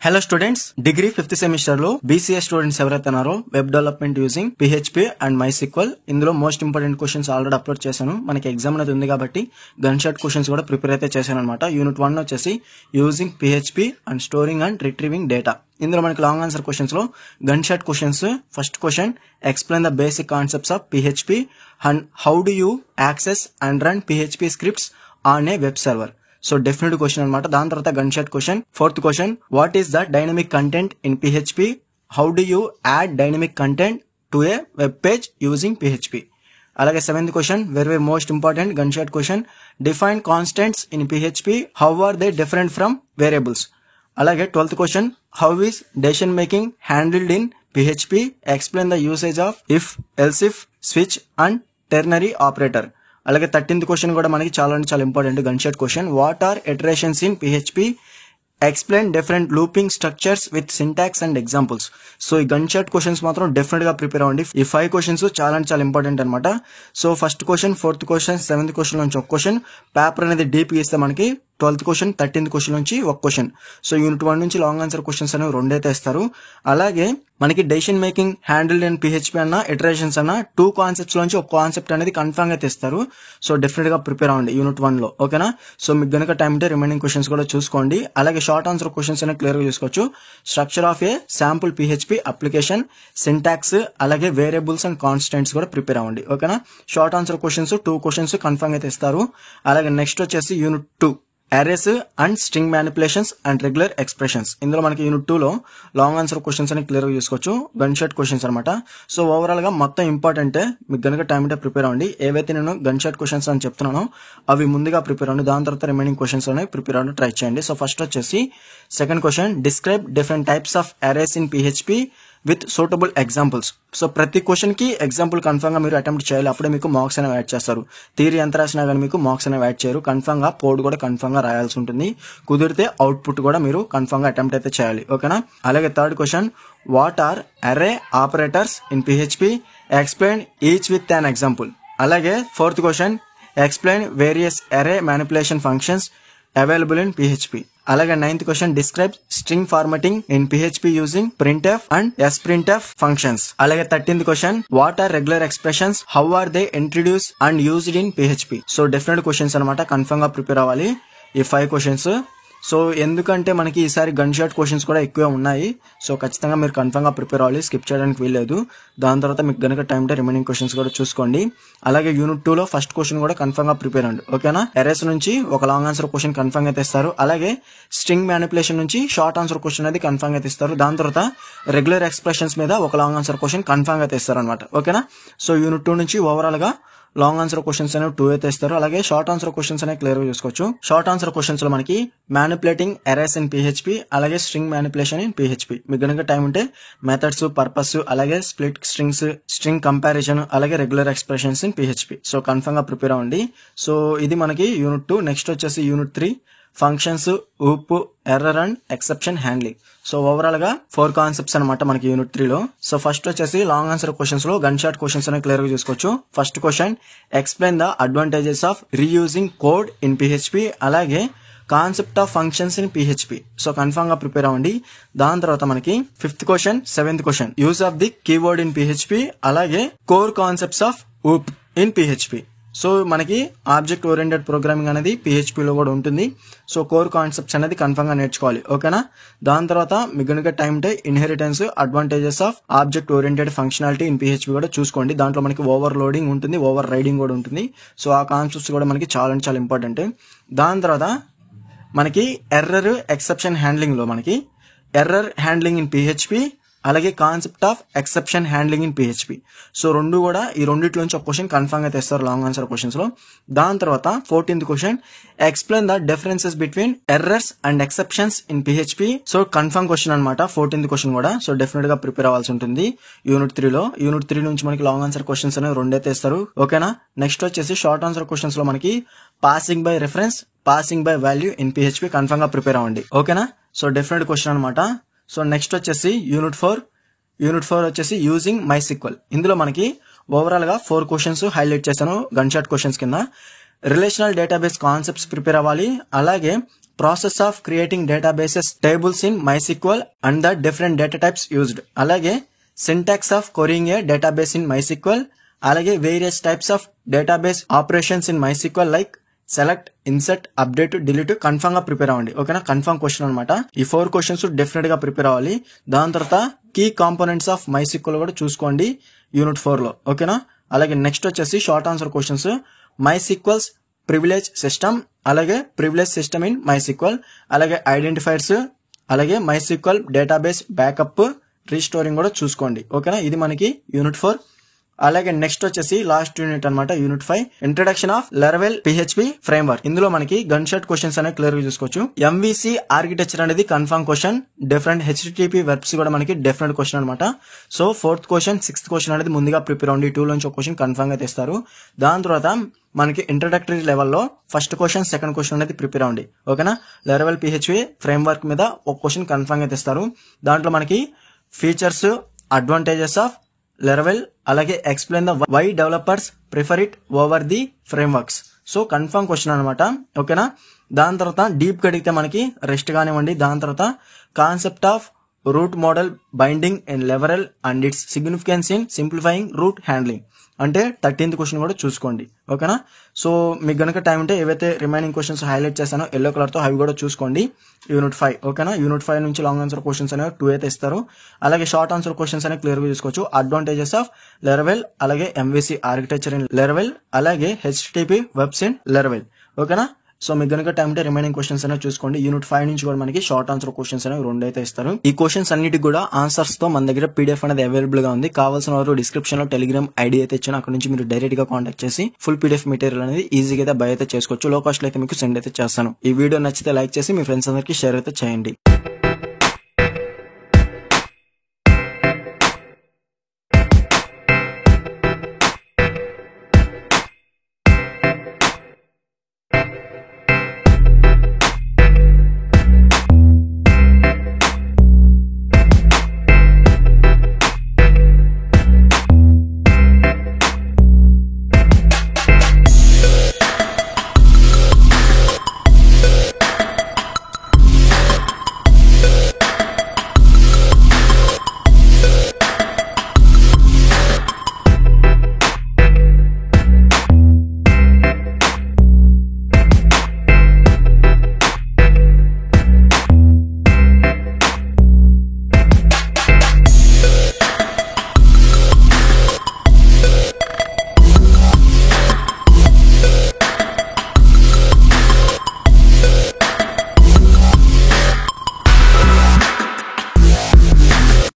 Hello students, degree 5th semester లో BCA students ఎవరైతే ఉన్నారో web development using PHP and MySQL ఇందులో most important questions already upload చేశాను. మనకి ఎగ్జామ్ అనేది ఉంది కాబట్టి గన్ షాట్ క్వశ్చన్స్ కూడా ప్రిపేర్ అయితే చేశాను అనమాట. యూనిట్ 1 వచ్చేసి using PHP and storing and retrieving data. ఇందులో మనకి లాంగ్ ఆన్సర్ క్వశ్చన్స్ లో gun shot questions. First question, explain the basic concepts of PHP and how do you access and run PHP scripts on a web server. So definite question అనమాట. దాని తర్వాత gun shot question. Fourth question, what is the dynamic content in PHP? How do you add dynamic content to a web page using PHP? అలాగే seventh question, very most important gun shot question, define constants in PHP, how are they different from variables. అలాగే 12th question, how is decision making handled in PHP? Explain the usage of if, else if, switch and ternary operator. అలాగే 13th question కూడా మనకి చాలా important gun shot question, what are iterations in PHP? Explain different looping structures with syntax and examples. So ఈ gun shot questions మాత్రం definite గా prepare అవ్వండి. ఈ 5 questions చాలా ఇంపార్టెంట్ అనమాట. So first question, 4th question, 7th question నుంచి ఒక question. Paper అనేది డీప్ ఇస్తే మనకి 12th క్వశ్చన్, 13th క్వశ్చన్ నుంచి ఒక క్వశ్చన్. సో యూనిట్ 1 నుంచి లాంగ్ ఆన్సర్ క్వశ్చన్స్ అనేవి 2 అయితే ఇస్తారు. అలాగే మనకి decision making handled in PHP అన్న, ఇటరేషన్స్ అన్న 2 కాన్సెప్ట్స్ లోంచి ఒక కాన్సెప్ట్ అనేది కన్ఫర్మ్ అయితే ఇస్తారు. సో డెఫినెట్ గా ప్రిపేర్ అవ్వండి యూనిట్ 1 లో, ఓకేనా? సో మీకు గనుక టైం ఉంటే రిమైనింగ్ క్వశ్చన్స్ కూడా చూసుకోండి. అలాగే షార్ట్ ఆన్సర్ క్వశ్చన్స్ అనేవి క్లియర్ గా చూసుకోవచ్చు. Structure of A sample PHP application, syntax, అలాగే వేరియబుల్స్ అండ్ కాన్స్టెంట్స్ కూడా ప్రిపేర్ అవ్వండి, ఓకేనా? Short answer questions 2 questions confirm అయితే ఇస్తారు. అలాగే నెక్స్ట్ వచ్చేసి unit 2, arrays and string manipulations and regular expressions. ఇందులో మనకి యూనిట్ 2 లో లాంగ్ ఆన్సర్ క్వశ్చన్స్ అని క్లియర్ గా చూసుకోవచ్చు. గన్ షాట్ క్వశ్చన్స్ అనమాట. సో ఓవరాల్ గా మొత్తం ఇంపార్టెంట్. మీకు గనుక టైం ఉంటే ప్రిపేర్ అవ్వండి. ఏవైతే నేను గన్ షాట్ క్వశ్చన్స్ అని చెప్తున్నానో అవి ముందుగా ప్రిపేర్ అవ్వండి. దాని తర్వాత రిమైనింగ్ క్వశ్చన్స్ అనేవి ప్రిపేర్ అవ్వడం ట్రై చేయండి. సో ఫస్ట్ వచ్చేసి second question, describe different types of arrays in PHP with suitable examples. So ప్రతి క్వశ్చన్ కి ఎగ్జాంపుల్ కన్ఫర్మ్ గా మీరు అటెంప్ట్ చేయాలి. అప్పుడే మీకు మార్క్స్ అనేవి యాడ్ చేస్తారు. థియరీ ఎంత రాసినా కానీ మీకు మార్క్స్ అనేవి యాడ్ చేయరు. కన్ఫర్మ్ గా కోడ్ కూడా కన్ఫర్మ్ గా రాయాల్సి ఉంటుంది. కుదిరితే అవుట్పుట్ కూడా మీరు కన్ఫర్మ్ గా అటెంప్ట్ అయితే చేయాలి, ఓకేనా? అలాగే third question, what are array operators in PHP? Explain each with an example. అలాగే fourth question, explain various array manipulation functions available in PHP. అలాగే 9th క్వశ్చన్, describe string formatting in PHP using printf and sprintf functions. అలాగే 13th క్వశ్చన్, what are regular expressions? How are they introduced and used in PHP? So definite questions అనమాట. Confirm గా prepare అవ్వాలి ఈ 5 questions. So ఎందుకంటే మనకి ఈసారి గన్ షాట్ క్వశ్చన్స్ కూడా ఎక్కువే ఉన్నాయి. సో ఖచ్చితంగా మీరు కన్ఫర్మ్ గా ప్రిపేర్ అవ్వాలి, స్కిప్ చేయడానికి వీల్లేదు. దాని తర్వాత మీకు గనుక టైం ఉంటే రిమైనింగ్ క్వశ్చన్స్ కూడా చూసుకోండి. అలాగే యూనిట్ 2 లో ఫస్ట్ క్వశ్చన్ కూడా కన్ఫర్మ్ గా ప్రిపేర్ అవ్వండి, ఓకేనా? అరేస్ నుంచి ఒక లాంగ్ ఆన్సర్ క్వశ్చన్ కన్ఫర్మ్ అయితే ఇస్తారు. అలాగే స్ట్రింగ్ మ్యానిపులేషన్ నుంచి షార్ట్ ఆన్సర్ క్వశ్చన్ అనేది కన్ఫర్మ్ అయితే ఇస్తారు. దాని తర్వాత రెగ్యులర్ ఎక్స్ప్రెషన్స్ మీద ఒక లాంగ్ ఆన్సర్ క్వశ్చన్ కన్ఫర్మ్ అయితే ఇస్తారు అనమాట, ఓకేనా? సో యూనిట్ 2 నుంచి ఓవరాల్ గా లాంగ్ ఆన్సర్ క్వశ్చన్స్ అనేవి 2 అయితే ఇస్తారు. అలాగే షార్ట్ ఆన్సర్ క్వశ్చన్స్ అనేవి క్లియర్ గా చూసుకోవచ్చు. షార్ట్ ఆన్సర్ క్వశ్చన్స్ లో మనకి మ్యానిపులేటింగ్ అరేస్ ఇన్ PHP, అలాగే స్ట్రింగ్ మ్యానిపులేషన్ ఇన్ PHP. మీకు గనుక టైం ఉంటే మెథడ్స్, పర్పస్, అలాగే స్ప్లిట్ స్ట్రింగ్స్, స్ట్రింగ్ కంపారిజన్, అలాగే regular expressions in PHP. So confirm గా ప్రిపేర్ అవ్వండి. సో ఇది మనకి యూనిట్ 2. నెక్స్ట్ వచ్చేసి unit 3, functions, OOP, error and exception handling. So overall గా 4 కాన్సెప్ట్స్ అనమాట మనకి యూనిట్ 3 లో. సో ఫస్ట్ వచ్చేసి లాంగ్ ఆన్సర్ క్వశ్చన్స్ లో గన్ షాట్ క్వశ్చన్స్ అనేవి క్లియర్ గా చూసుకోవచ్చు. First question, explain the advantages of reusing code in PHP, అలాగే concept of functions in PHP. So confirm గా ప్రిపేర్ అవ్వండి. దాని తర్వాత మనకి 5th question, 7th question, use of the keyword in PHP, అలాగే core concepts of OOP in PHP. So మనకి object oriented programming అనేది PHP లో కూడా ఉంటుంది. సో కోర్ కాన్సెప్ట్స్ అనేది కన్ఫర్మ్ గా నేర్చుకోవాలి, ఓకేనా? దాని తర్వాత మీకు గనుక టైం ఉంటే inheritance, advantages of object oriented functionality in PHP కూడా చూసుకోండి. దాంట్లో మనకి ఓవర్ లోడింగ్ ఉంటుంది, ఓవర్ రైడింగ్ కూడా ఉంటుంది. సో ఆ కాన్సెప్ట్స్ కూడా మనకి చాలా ఇంపార్టెంట్. దాని తర్వాత మనకి ఎర్రర్, ఎక్సెప్షన్ హ్యాండ్లింగ్ లో మనకి ఎర్రర్ హ్యాండ్లింగ్ ఇన్ PHP, అలాగే concept of exception handling in PHP. So రెండు కూడా ఈ రెండిట్లోంచి ఒక క్వశ్చన్ కన్ఫర్మ్ గా తెస్తారు లాంగ్ ఆన్సర్ క్వశ్చన్స్ లో. దాని తర్వాత 14th question, explain the differences between errors and exceptions in PHP. So confirm question అనమాట 14th క్వశ్చన్ కూడా. సో డెఫినెట్ గా ప్రిపేర్ అవ్వాల్సి ఉంటుంది యూనిట్ 3 లో. యూనిట్ 3 నుంచి మనకి లాంగ్ ఆన్సర్ క్వశ్చన్స్ అనేవి 2 అయితే ఇస్తారు, ఓకేనా? నెక్స్ట్ వచ్చేసి షార్ట్ ఆన్సర్ క్వశ్చన్స్ లో మనకి passing by reference, passing by value in PHP confirm గా ప్రిపేర్ అవ్వండి, ఓకేనా? సో డెఫినెట్ క్వశ్చన్ అనమాట. సో నెక్స్ట్ వచ్చేసి యూనిట్ 4 వచ్చేసి యూజింగ్ MySQL. ఇందులో మనకి ఓవరాల్ గా 4 క్వశ్చన్స్ హైలైట్ చేశాను గన్ షాట్ క్వశ్చన్స్ కింద. రిలేషనల్ డేటాబేస్ కాన్సెప్ట్స్ ప్రిపేర్ అవ్వాలి. అలాగే process of creating databases tables in MySQL and the different data types used. అలాగే syntax of creating a database in MySQL. అలాగే various types of database operations in MySQL like select, insert, update, delete confirm గా prepare అవ్వండి. ఓకేనా, confirm question అనమాట. ఈ 4 questions definite గా prepare అవ్వాలి. దాని తర్వాత కీ కాంపోనెంట్స్ ఆఫ్ MySQL కూడా చూసుకోండి యూనిట్ 4 లో. ఓకేనా, అలాగే నెక్స్ట్ వచ్చేసి short answer questions. MySQL's privilege system, అలాగే ప్రివిలేజ్ సిస్టమ్ ఇన్ MySQL, అలాగే ఐడెంటిఫైర్స్, అలాగే MySQL డేటాబేస్ బ్యాకప్, రీస్టోరింగ్ కూడా చూసుకోండి. ఓకేనా, ఇది మనకి యూనిట్ 4. అలాగే నెక్స్ట్ వచ్చేసి లాస్ట్ యూనిట్ అనమాట, unit 5, introduction of Laravel PHP framework. ఇందులో మనకి గన్ షాట్ క్వశ్చన్స్ అనేవి క్లియర్ గా చూసుకోవచ్చు. MVC ఆర్కిటెక్చర్ అనేది confirm question. Different HTTP verbs కూడా మనకి డిఫరెంట్ క్వశ్చన్ అనమాట. So 4th question 6th question అనేది ముందుగా ప్రిపేర్ అవ్వండి. 2 నుంచి ఒక క్వశ్చన్ కన్ఫర్మ్ గా తెస్తారు. దాని తర్వాత మనకి ఇంట్రడక్టరీ లెవెల్లో ఫస్ట్ క్వశ్చన్, సెకండ్ క్వశ్చన్ అనేది ప్రిపేర్ అవ్వండి. ఓకేనా, లెరవెల్ PHP ఫ్రేమ్వర్క్ మీద ఒక క్వశ్చన్ కన్ఫర్మ్ గా తెస్తారు. దాంట్లో మనకి ఫీచర్స్, అడ్వాంటేజెస్ ఆఫ్ లెరవెల్, అలాగే explain the why developers prefer it over the frameworks. So confirm question అనమాట. ఓకేనా, దాని తర్వాత డీప్ గా అడిగితే మనకి రెస్ట్ కానివ్వండి. దాని తర్వాత concept of route model binding in Laravel and its significance in simplifying route handling అంటే 13th క్వశ్చన్ కూడా చూసుకోండి. ఓకేనా, సో మీకు గనక టైం ఉంటే ఏవైతే రిమైనింగ్ క్వశ్చన్స్ హైలైట్ చేశానో ఎల్లో కలర్ తో అవి కూడా చూసుకోండి. యూనిట్ 5. ఓకేనా, యూనిట్ 5 నుంచి లాంగ్ ఆన్సర్ క్వశ్చన్స్ అనేవి 2 అయితే ఇస్తారు. అలాగే షార్ట్ ఆన్సర్ క్వశ్చన్స్ అనేవి క్లియర్ గా చూసుకోవచ్చు. అడ్వాంటేజెస్ ఆఫ్ లెరవెల్, అలాగే MVC ఆర్కిటెక్చర్ ఇన్ లెరవెల్, అలాగే HTTP వెబ్స్ ఇన్ లెరవెల్. ఓకేనా, సో మీకు గనుక టైం ఉంటే రిమైనింగ్ క్వశ్చన్స్ అనేవి చూసుకోండి. యూనిట్ 5 నుంచి కూడా మనకి షార్ట్ ఆన్సర్ క్వశ్చన్స్ అనేవి 2 అయితే ఇస్తారు. ఈ క్వశ్చన్స్ అన్నిటికి కూడా ఆన్సర్స్ తో మన దగ్గర PDF అనేది అవైలబుల్ గా ఉంది. కావాల్సిన వారు డిస్క్రిప్షన్ లో టెలిగ్రామ్ ఐడి అయితే ఇచ్చాను. అక్కడ నుంచి మీరు డైరెక్ట్ గా కాంటాక్ట్ చేసి ఫుల్ PDF మెటీరియల్ అనేది ఈజీగా అయితే బై అయితే చేసుకోవచ్చు. లో కాస్ట్ లో అయితే మీకు సెండ్ అయితే చేస్తాను. ఈ వీడియో నచ్చితే లైక్ చేసి మీ ఫ్రెండ్స్ అందరికి షేర్ అయితే చేయండి.